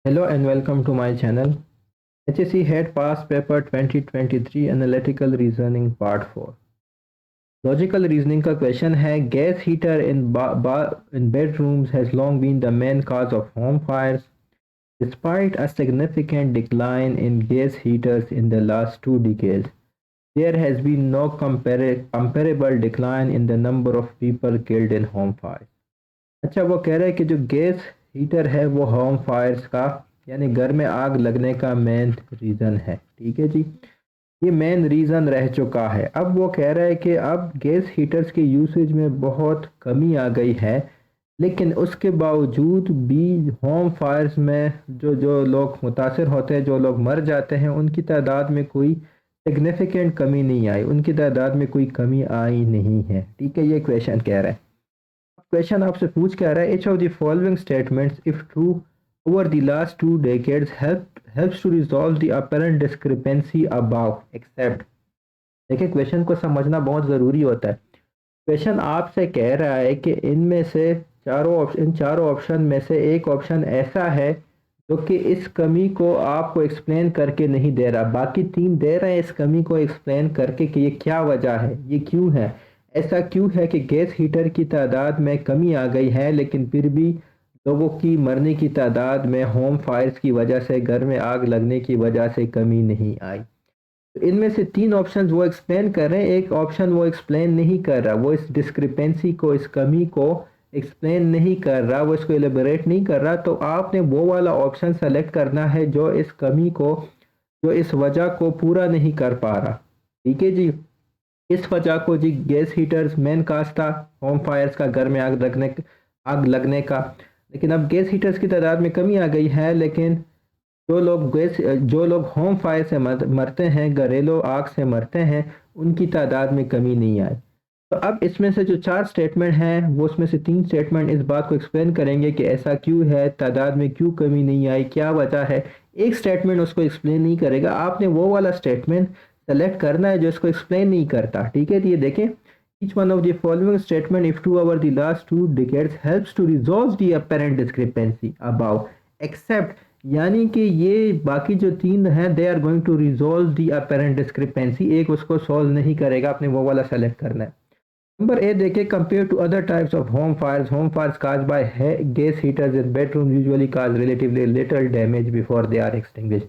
Hello and welcome to my channel. HEC HAT Past Paper 2023 Analytical Reasoning Part 4. Logical reasoning का question है gas heater in bedrooms has long been the main cause of home fires. Despite a significant decline in gas heaters in the last 2 decades, there has been no comparable decline in the number of people killed in home fires. अच्छा वो कह रहा है कि जो gas heater है वो home Fyers का यानी घर में आग लगने का मेन रीज़न है। ठीक है जी, ये मेन रीज़न रह चुका है। अब वो कह रहा है कि अब गैस हीटर्स के यूसेज में बहुत कमी आ गई है, लेकिन उसके बावजूद भी होम फायर्स में जो जो लोग मुतासर होते हैं, जो लोग मर जाते हैं, उनकी तादाद में कोई सिग्निफिकेंट कमी नहीं आई, उनकी तादाद में कोई कमी आई नहीं है। ठीक है, ये क्वेश्चन कह रहा है। क्वेश्चन आपसे पूछ क्या रहा है, each of the following statements if true over the last 2 decades helps to resolve the apparent discrepancy above except। देखिए क्वेश्चन को समझना बहुत ज़रूरी होता है। क्वेश्चन आपसे कह रहा है कि इनमें से इन चारों ऑप्शन में से एक ऑप्शन ऐसा है जो कि इस कमी को आपको एक्सप्लेन करके नहीं दे रहा, बाकी 3 दे रहे हैं इस कमी को एक्सप्लेन करके कि ये क्या वजह है, ये क्यों है, ऐसा क्यों है कि गैस हीटर की तादाद में कमी आ गई है लेकिन फिर भी लोगों की मरने की तादाद में होम फायर्स की वजह से, घर में आग लगने की वजह से कमी नहीं आई। तो इनमें से 3 ऑप्शन वो एक्सप्लेन कर रहे हैं, एक ऑप्शन वो एक्सप्लेन नहीं कर रहा, वो इस डिस्क्रिपेंसी को, इस कमी को एक्सप्लेन नहीं कर रहा, वो इसको एलिबरेट नहीं कर रहा। तो आपने वो वाला ऑप्शन सेलेक्ट करना है जो इस कमी को, जो इस वजह को पूरा नहीं कर पा रहा। ठीक है जी, इस वजह को जी गैस हीटर्स मेन काज था होम फायर्स का, घर में आग लगने का। लेकिन अब गैस हीटर्स की तादाद में कमी आ गई है, लेकिन जो लोग होम फायर से मरते हैं, घरेलू आग से मरते हैं, उनकी तादाद में कमी नहीं आई। तो अब इसमें से जो 4 स्टेटमेंट हैं वो उसमें से 3 स्टेटमेंट इस बात को एक्सप्लेन करेंगे कि ऐसा क्यों है, तादाद में क्यों कमी नहीं आई, क्या वजह है। एक स्टेटमेंट उसको एक्सप्लेन नहीं करेगा, आपने वो वाला स्टेटमेंट सेलेक्ट करना है जो इसको एक्सप्लेन नहीं करता। ठीक है, तो ये देखें, each one of the following statement if true over the last 2 decades helps to resolve the apparent discrepancy above except, यानी कि ये बाकी जो 3 हैं they are going to resolve the apparent discrepancy, एक उसको सॉल्व नहीं करेगा, आपने वो वाला सेलेक्ट करना है। नंबर ए देखिए, compare to other types of home fires cause by gas heaters in bedroom usually cause relatively little damage before they are extinguished.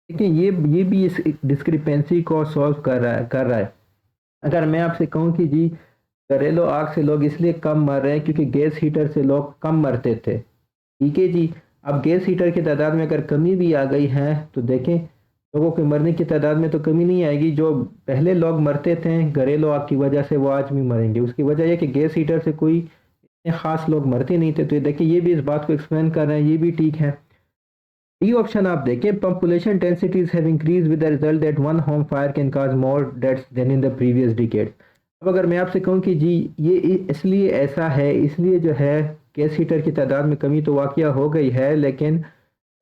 देखिए ये भी इस डिस्क्रिपेंसी को सॉल्व कर रहा है। अगर मैं आपसे कहूँ कि जी घरेलू आग से लोग इसलिए कम मर रहे हैं क्योंकि गैस हीटर से लोग कम मरते थे। ठीक है जी, अब गैस हीटर की तादाद में अगर कमी भी आ गई है तो देखें लोगों के मरने की तादाद में तो कमी नहीं आएगी। जो पहले लोग मरते थे घरेलू आग की वजह से वो आज भी मरेंगे। उसकी वजह यह कि गैस हीटर से कोई इतने खास लोग मरते नहीं थे। तो ये देखिए ये भी इस बात को एक्सप्लेन कर रहे हैं, ये भी ठीक है। डी ऑप्शन आप देखें, population densities have increase with the result that one home fire can cause more deaths than in the previous decade. अब अगर मैं आपसे कहूँ कि जी ये इसलिए ऐसा है, इसलिए जो है गैस हीटर की तादाद में कमी तो वाकया हो गई है, लेकिन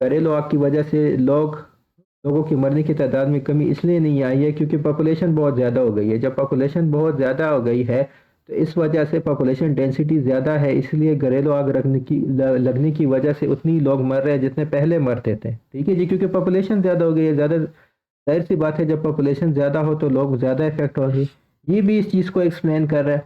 घरेलू आग की वजह से लोगों की मरने की तादाद में कमी इसलिए नहीं आई है क्योंकि पॉपुलेशन बहुत ज़्यादा हो गई है। जब पॉपुलेशन बहुत ज़्यादा हो गई है तो इस वजह से पॉपुलेशन डेंसिटी ज़्यादा है, इसलिए घरेलू आग लगने की वजह से उतनी लोग मर रहे हैं जितने पहले मरते थे। ठीक है जी, क्योंकि पॉपुलेशन ज़्यादा हो गई है, ज़्यादा जाहिर सी बात है जब पॉपुलेशन ज़्यादा हो तो लोग ज़्यादा इफेक्ट होगी। ये भी इस चीज़ को एक्सप्लेन कर रहा है।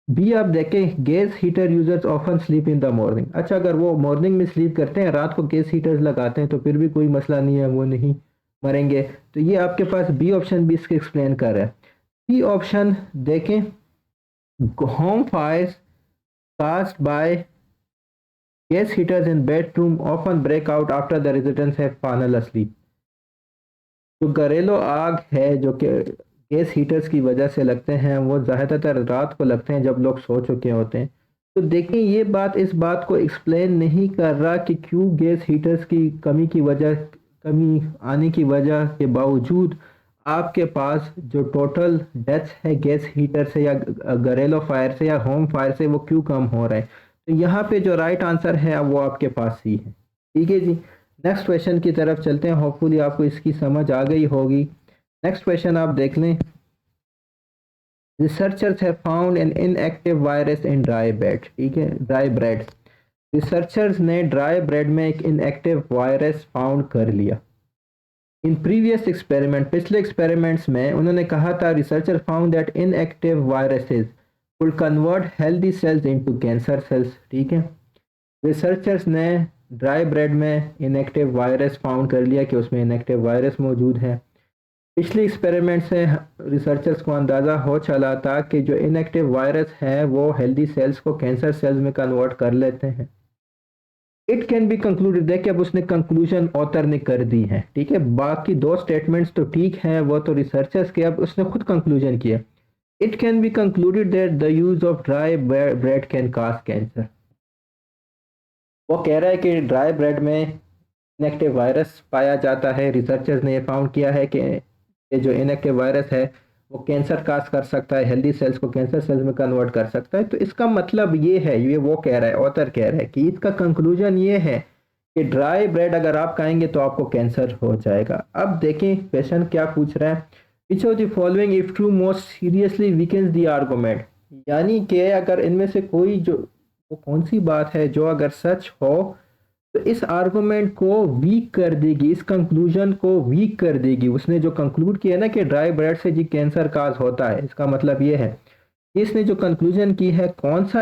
बी आप देखें, gas heater users often sleep in the morning. अच्छा, अगर वो मॉर्निंग में स्लीप करते हैं, रात को गैस हीटर्स लगाते हैं तो फिर भी कोई मसला नहीं है, वो नहीं मरेंगे। तो ये आपके पास बी ऑप्शन भी इसके एक्सप्लेन कर रहा है। सी ऑप्शन देखें, home fires caused by gas heaters in bedroom often break out after the residents have fallen asleep। जो घरेलू आग है जो कि गैस हीटर्स की वजह से लगते हैं वो ज़्यादातर रात को लगते हैं जब लोग सो चुके होते हैं। तो देखें ये बात इस बात को एक्सप्लेन नहीं कर रहा कि क्यों गैस हीटर्स की कमी आने की वजह के बावजूद आपके पास जो टोटल डेथ्स है गैस हीटर से या घरेलू फायर से या होम फायर से वो क्यों कम हो रहे हैं। तो यहाँ पे जो राइट आंसर है वो आपके पास सी है। ठीक है जी, नेक्स्ट क्वेश्चन की तरफ चलते हैं। होपफुली आपको इसकी समझ आ गई होगी। नेक्स्ट क्वेश्चन आप देख लें, researchers have found an inactive virus in dry bread. ठीक है, ड्राई ब्रेड। रिसर्चर्स ने ड्राई ब्रेड में एक इनएक्टिव वायरस फाउंड कर लिया। इन प्रीवियस एक्सपेरिमेंट, पिछले एक्सपेरिमेंट्स में उन्होंने कहा था researcher found that inactive viruses will convert healthy cells into cancer cells. ठीक है, रिसर्चर्स ने ड्राई ब्रेड में इनएक्टिव वायरस फाउंड कर लिया कि उसमें इनएक्टिव वायरस मौजूद है। पिछले एक्सपेरिमेंट से रिसर्चर्स को अंदाज़ा हो चला था कि जो इनएक्टिव वायरस है वो हेल्दी सेल्स को कैंसर सेल्स में कन्वर्ट कर लेते हैं। इट कैन बी कंक्लूडेड, देखिए अब उसने कंक्लूजन ऑथर ने कर दी है। ठीक है, बाकी दो स्टेटमेंट्स तो ठीक हैं, वो तो रिसर्चर्स के, अब उसने खुद कंक्लूजन किया। It can be concluded that the use of dry bread can cause cancer. वो कह रहा है कि ड्राई ब्रेड में इनएक्टिव वायरस पाया जाता है। रिसर्चर्स ने ये फाउंड किया है कि ये जो इनएक्टिव वायरस है वो कैंसर काज कर सकता है, हेल्दी सेल्स को कैंसर सेल्स में कन्वर्ट कर सकता है। तो इसका मतलब ये है, ये वो कह रहा है, ऑथर कह रहा है कि इसका कंक्लूजन ये है कि ड्राई ब्रेड अगर आप खाएंगे तो आपको कैंसर हो जाएगा। अब देखें क्वेश्चन क्या पूछ रहा है, which of the following if true most seriously weakens the argument. यानी कि अगर इनमें से कोई जो, वो कौन सी बात है जो अगर सच हो तो इस आर्गुमेंट को वीक कर देगी, इस कंक्लूजन को वीक कर देगी। उसने जो कंक्लूड किया ना कि ड्राई ब्रेड से जी कैंसर काज होता है, इसका मतलब ये है इसने जो कंक्लूजन की है कौन सा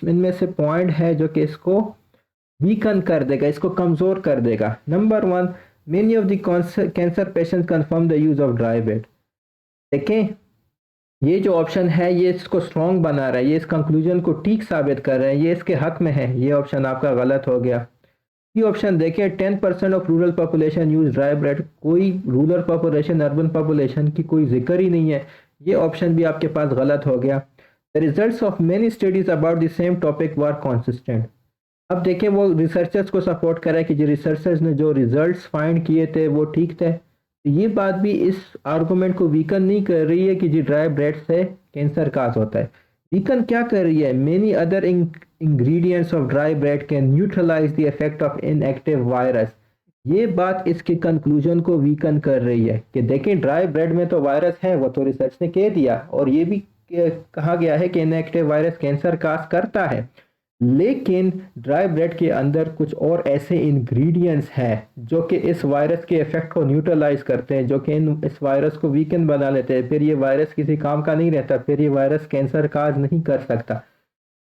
इनमें से पॉइंट है जो कि इसको वीकन कर देगा, इसको कमजोर कर देगा। Number 1, many of the cancer patients confirm the use of dry bread. देखें ये जो ऑप्शन है ये इसको स्ट्रॉन्ग बना रहा है, ये इस कंक्लूजन को ठीक साबित कर रहे हैं, ये इसके हक में है। ये ऑप्शन आपका गलत हो गया। ये ऑप्शन देखें, 10% of rural population use dry bread. कोई रूरल पॉपुलेशन, अर्बन पॉपुलेशन की कोई जिक्र ही नहीं है। ये ऑप्शन भी आपके पास गलत हो गया। The results of many studies about the same topic were consistent. अब देखें वो रिसर्चर्स को सपोर्ट कर रहा है कि जो रिसर्चर्स ने जो रिजल्ट्स फाइंड किए थे वो ठीक थे। तो ये बात भी इस आर्गूमेंट को वीकन नहीं कर रही है कि जी ड्राई ब्रेड से कैंसर काज होता है। वीकन क्या कर रही है, many other ingredients of dry bread can neutralise the effect of inactive virus. ये बात इसके कंक्लूजन को वीकन कर रही है कि देखें ड्राई ब्रेड में तो वायरस है, वो तो रिसर्च ने कह दिया, और ये भी कहा गया है कि इनएक्टिव वायरस कैंसर काज करता है। लेकिन ड्राई ब्रेड के अंदर कुछ और ऐसे इंग्रेडिएंट्स हैं जो कि इस वायरस के इफेक्ट को न्यूट्रलाइज करते हैं, जो कि इस वायरस को वीकन बना लेते हैं। फिर ये वायरस किसी काम का नहीं रहता, फिर ये वायरस कैंसर काज नहीं कर सकता।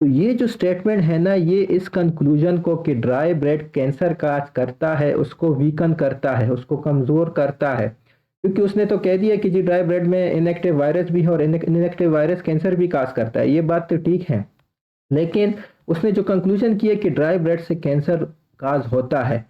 तो ये जो स्टेटमेंट है ना, ये इस कंक्लूजन को कि ड्राई ब्रेड कैंसर काज करता है उसको वीकन करता है, उसको कमज़ोर करता है। क्योंकि उसने तो कह दिया कि जी ड्राई ब्रेड में इनएक्टिव वायरस भी है और इनएक्टिव वायरस कैंसर भी काज करता है। ये बात तो ठीक है, लेकिन उसने जो कंक्लूजन किया कि ड्राई ब्रेड से कैंसर काज होता है,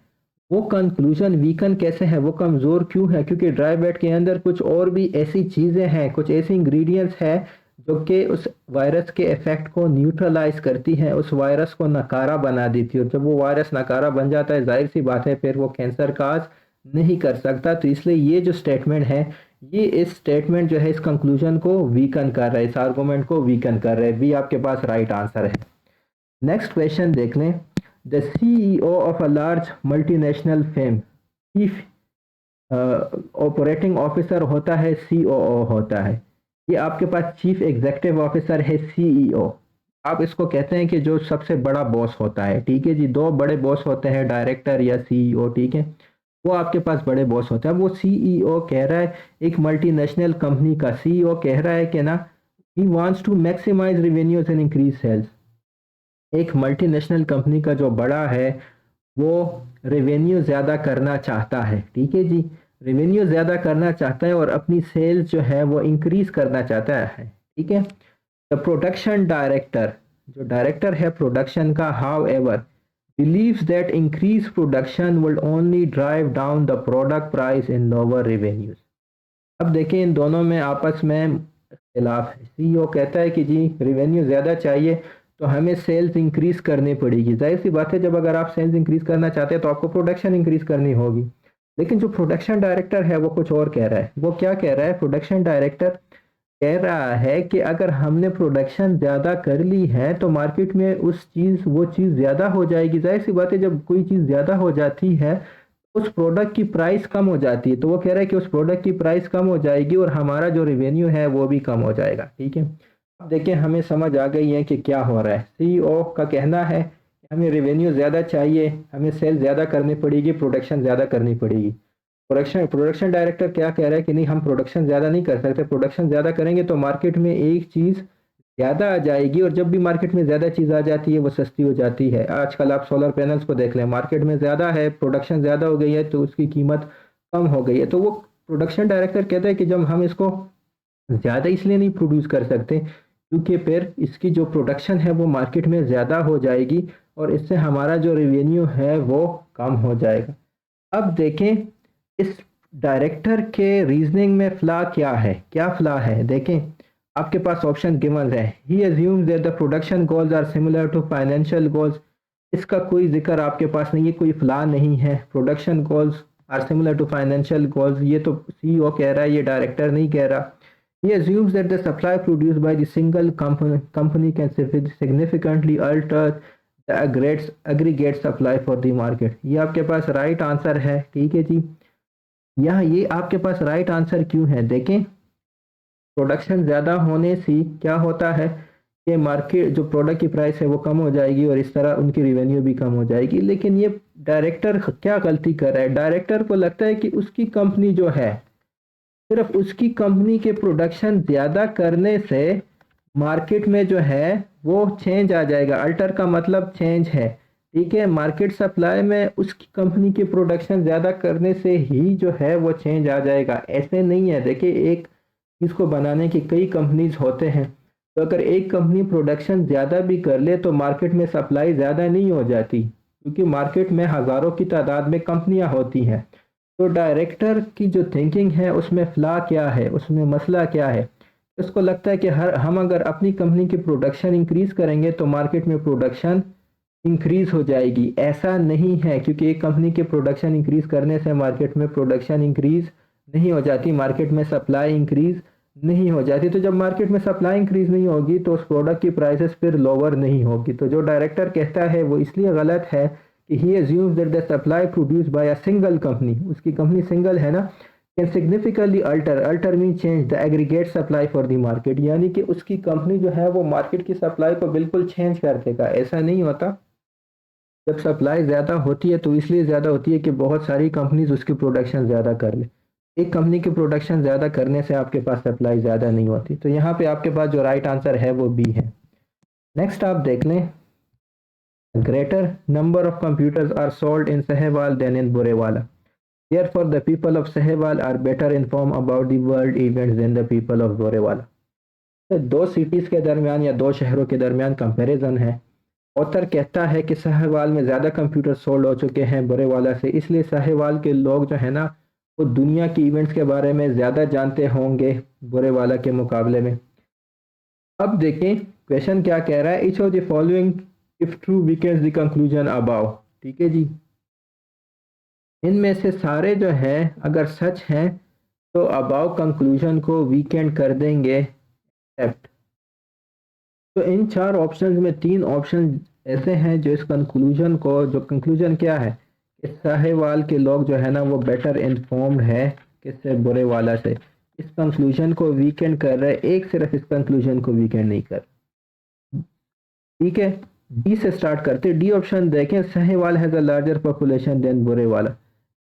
वो कंक्लूजन वीकन कैसे है, वो कमज़ोर क्यों है? क्योंकि ड्राई ब्रेड के अंदर कुछ और भी ऐसी चीज़ें हैं, कुछ ऐसी इंग्रेडिएंट्स हैं जो कि उस वायरस के इफेक्ट को न्यूट्रलाइज करती हैं, उस वायरस को नकारा बना देती है। और जब वो वायरस नकारा बन जाता है, जाहिर सी बात है फिर वो कैंसर काज नहीं कर सकता। तो इसलिए ये जो स्टेटमेंट है, ये इस स्टेटमेंट जो है इस कंक्लूजन को वीकन कर रहा है, इस आर्गूमेंट को वीकन कर रहा है। भी आपके पास राइट आंसर है। नेक्स्ट क्वेश्चन देख लें। The CEO of a large multinational firm, chief operating officer होता है, सीओओ होता है। ये आपके पास चीफ एग्जीक्यूटिव ऑफिसर है, सीईओ। आप इसको कहते हैं कि जो सबसे बड़ा बॉस होता है। ठीक है जी, दो बड़े बॉस होते हैं, डायरेक्टर या सीईओ। ठीक है, वो आपके पास बड़े बॉस होता है। वो सीईओ कह रहा है एक मल्टीनेशनल कंपनी का सीईओ कह रहा है कि ना, he wants to maximise revenues and increase sales. एक मल्टीनेशनल कंपनी का जो बड़ा है वो रेवेन्यू ज़्यादा करना चाहता है। ठीक है जी, रेवेन्यू ज़्यादा करना चाहता है और अपनी सेल्स जो है वो इंक्रीज करना चाहता है। ठीक है, द प्रोडक्शन डायरेक्टर, जो डायरेक्टर है प्रोडक्शन का, how ever believes that increased production will only drive down the product price and lower revenues। अब देखें इन दोनों में आपस में इख्तिलाफ है। सीईओ कहता है कि जी रेवेन्यू ज़्यादा चाहिए तो हमें सेल्स इंक्रीज करनी पड़ेगी। जाहिर सी बात है, जब अगर आप सेल्स इंक्रीज करना चाहते हैं तो आपको प्रोडक्शन इंक्रीज करनी होगी। लेकिन जो प्रोडक्शन डायरेक्टर है वो कुछ और कह रहा है। वो क्या कह रहा है? प्रोडक्शन डायरेक्टर कह रहा है कि अगर हमने प्रोडक्शन ज़्यादा कर ली है तो मार्केट में वो चीज़ ज़्यादा हो जाएगी। जाहिर सी बात है, जब कोई चीज़ ज़्यादा हो जाती है उस प्रोडक्ट की प्राइस कम हो जाती है। तो वो कह रहा है कि उस प्रोडक्ट की प्राइस कम हो जाएगी और हमारा जो रेवेन्यू है वो भी कम हो जाएगा। ठीक है, अब देखिए हमें समझ आ गई है कि क्या हो रहा है। सीईओ का कहना है कि हमें रेवेन्यू ज़्यादा चाहिए, हमें सेल ज़्यादा करनी पड़ेगी, प्रोडक्शन ज़्यादा करनी पड़ेगी। प्रोडक्शन डायरेक्टर क्या कह रहा है कि नहीं, हम प्रोडक्शन ज़्यादा नहीं कर सकते, प्रोडक्शन ज़्यादा करेंगे तो मार्केट में एक चीज़ ज़्यादा आ जाएगी, और जब भी मार्केट में ज़्यादा चीज़ आ जाती है वो सस्ती हो जाती है। आजकल आप सोलर पैनल्स को देख लें, मार्केट में ज़्यादा है, प्रोडक्शन ज़्यादा हो गई है तो उसकी कीमत कम हो गई है। तो वो प्रोडक्शन डायरेक्टर कहता है कि जब हम इसको ज़्यादा इसलिए नहीं प्रोड्यूस कर सकते क्योंकि फिर इसकी जो प्रोडक्शन है वो मार्केट में ज़्यादा हो जाएगी, और इससे हमारा जो रेवेन्यू है वो कम हो जाएगा। अब देखें इस डायरेक्टर के रीजनिंग में फ्लॉ क्या है, क्या फ्लॉ है देखें। आपके पास ऑप्शन गिवन है, he assumes that the production goals are similar to financial goals. इसका कोई जिक्र आपके पास नहीं है, कोई फ्लॉ नहीं है। Production goals are similar to financial goals, ये तो सीईओ कह रहा है, ये डायरेक्टर नहीं कह रहा। He assumes that the supply produced by the single company can significantly alter the aggregate supply for the market। ये आपके पास राइट आंसर है, ठीक है जी। यहाँ ये आपके पास राइट आंसर क्यों है देखें, प्रोडक्शन ज़्यादा होने से क्या होता है कि मार्केट जो प्रोडक्ट की प्राइस है वो कम हो जाएगी, और इस तरह उनकी रेवेन्यू भी कम हो जाएगी। लेकिन ये डायरेक्टर क्या गलती कर रहा है, डायरेक्टर को लगता है कि उसकी कंपनी जो है, सिर्फ उसकी कंपनी के प्रोडक्शन ज़्यादा करने से मार्केट में जो है वो चेंज आ जाएगा। अल्टर का मतलब चेंज है, ठीक है। मार्केट सप्लाई में उसकी कंपनी के प्रोडक्शन ज़्यादा करने से ही जो है वो चेंज आ जाएगा। ऐसे नहीं है, देखिए एक चीज़ को बनाने की कई कंपनीज होते हैं, तो अगर एक कंपनी प्रोडक्शन ज़्यादा भी कर ले तो मार्केट में सप्लाई ज़्यादा नहीं हो जाती, क्योंकि मार्केट में हज़ारों की तादाद में कंपनियां होती हैं। तो डायरेक्टर की जो थिंकिंग है उसमें फ्लॉ क्या है, उसमें मसला क्या है। उसको लगता है कि हम अगर अपनी कंपनी की प्रोडक्शन इंक्रीज करेंगे तो मार्केट में प्रोडक्शन इंक्रीज हो जाएगी। ऐसा नहीं है, क्योंकि एक कंपनी के प्रोडक्शन इंक्रीज करने से मार्केट में प्रोडक्शन इंक्रीज नहीं हो जाती, मार्केट में सप्लाई इंक्रीज नहीं हो जाती। तो जब मार्केट में सप्लाई इंक्रीज नहीं होगी तो उस प्रोडक्ट की प्राइसेस फिर लोअर नहीं होगी। तो जो डायरेक्टर कहता है वो इसलिए गलत है कि he assumes that the supply produced by a single company, उसकी कंपनी सिंगल है ना, can significantly alter mean change the aggregate supply for the market, यानी कि उसकी कंपनी जो है वो मार्केट की सप्लाई को बिल्कुल चेंज कर देगा। ऐसा नहीं होता। जब सप्लाई ज़्यादा होती है तो इसलिए ज़्यादा होती है कि बहुत सारी कंपनीज उसकी प्रोडक्शन ज़्यादा कर ले। एक कंपनी की प्रोडक्शन ज़्यादा करने से आपके पास सप्लाई ज़्यादा नहीं होती। तो यहाँ पे आपके पास जो राइट आंसर है वो बी है। नेक्स्ट आप देख लें, greater number of computers are sold in Sahiwal than in Borewala. Therefore, the people of Sahiwal are better informed about the world events than the people of Borewala. तो दो cities के दरमियान या दो शहरों के दरमियान कंपैरिजन है। ऑथर कहता है कि साहिवाल में ज़्यादा कंप्यूटर सोल्ड हो चुके हैं बोरेवाला से, इसलिए साहिवाल के लोग जो है ना वो दुनिया की इवेंट्स के बारे में ज़्यादा जानते होंगे बोरेवाला के मुकाबले में। अब देखें क्वेश्चन क्या कह रहा है, each of the following if true weakens the conclusion about, ठीक है जी। इनमें से सारे जो है अगर सच हैं तो अबाउ कंक्लूजन को वीकेंड कर देंगे एक्सेप्ट। तो इन चार ऑप्शंस में तीन ऑप्शन ऐसे हैं जो इस कंक्लूजन को, जो कंक्लूजन क्या है कि साहिवाल के लोग जो है ना वो बेटर इन्फॉर्म्ड है किससे, बोरेवाला से। इस कंक्लूजन को वीकेंड कर रहे, एक सिर्फ इस कंक्लूजन को वीकेंड नहीं कर, ठीक है। डी से स्टार्ट करते, डी ऑप्शन देखें, Sahiwal has a larger population than Burewala.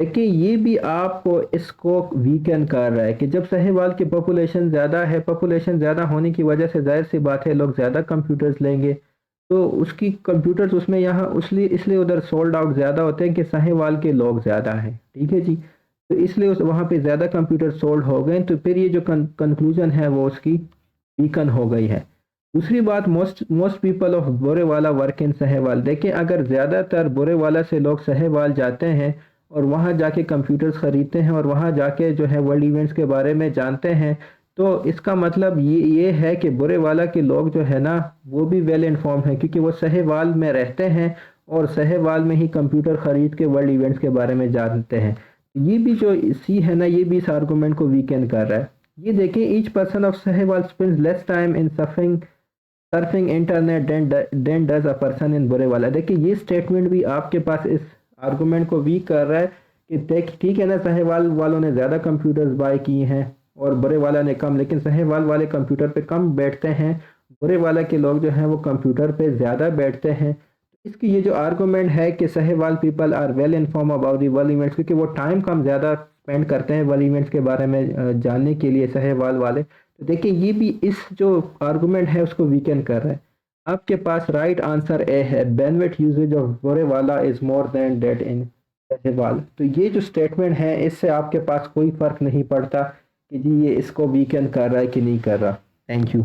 देखिए ये भी आपको इसको वीकेंड कर रहा है कि जब साहिवाल की पॉपुलेशन ज़्यादा है, पॉपुलेशन ज़्यादा होने की वजह से जाहिर सी बात है लोग ज़्यादा कंप्यूटर्स लेंगे, तो उसकी कंप्यूटर्स उसमें यहाँ इसलिए उधर सोल्ड आउट ज़्यादा होते हैं कि साहिवाल के लोग ज़्यादा हैं, ठीक है जी। तो इसलिए वहाँ पे ज़्यादा कंप्यूटर सोल्ड हो गए, तो फिर ये जो कंक्लूजन है वो उसकी वीकन हो गई है। दूसरी बात, most people of Burewala work in Sahiwal. देखें अगर ज़्यादातर बोरेवाला से लोग साहिवाल जाते हैं और वहाँ जाके कंप्यूटर्स ख़रीदते हैं और वहाँ जाके जो है वर्ल्ड इवेंट्स के बारे में जानते हैं, तो इसका मतलब ये है कि बोरेवाला के लोग जो है ना वो भी वेल इन्फॉर्म हैं, क्योंकि वो साहिवाल में रहते हैं और साहिवाल में ही कंप्यूटर ख़रीद के वर्ल्ड इवेंट्स के बारे में जानते हैं। ये भी जो सी है ना ये भी इस आर्गूमेंट को वीकेंड कर रहा है। ये देखें, each person of Sahiwal spends less time in surfing internet than does a person in Burewala. देखिए ये स्टेटमेंट भी आपके पास इस आर्गूमेंट को वीक कर रहा है कि ठीक है ना, साहिवाल वालों ने ज़्यादा कंप्यूटर्स बाय किए हैं और बोरेवाला ने कम, लेकिन साहिवाल वाले कंप्यूटर पे कम बैठते हैं, बोरेवाला के लोग जो हैं वो कंप्यूटर पे ज़्यादा बैठते हैं। इसकी ये जो आर्गूमेंट है कि Sahiwal people are well inform about the world events, क्योंकि वो टाइम कम ज़्यादा स्पेंड करते हैं वर्ल्ड इवेंट्स के बारे में जानने के लिए साहिवाल वाले। तो देखिए ये भी इस जो आर्गूमेंट है उसको वीकेंड कर रहा है। आपके पास राइट आंसर ए है, benefit usages of Burewala is more than that in Sahiwal. तो ये जो स्टेटमेंट है इससे आपके पास कोई फ़र्क नहीं पड़ता कि जी ये इसको वीकेंड कर रहा है कि नहीं कर रहा। Thank you.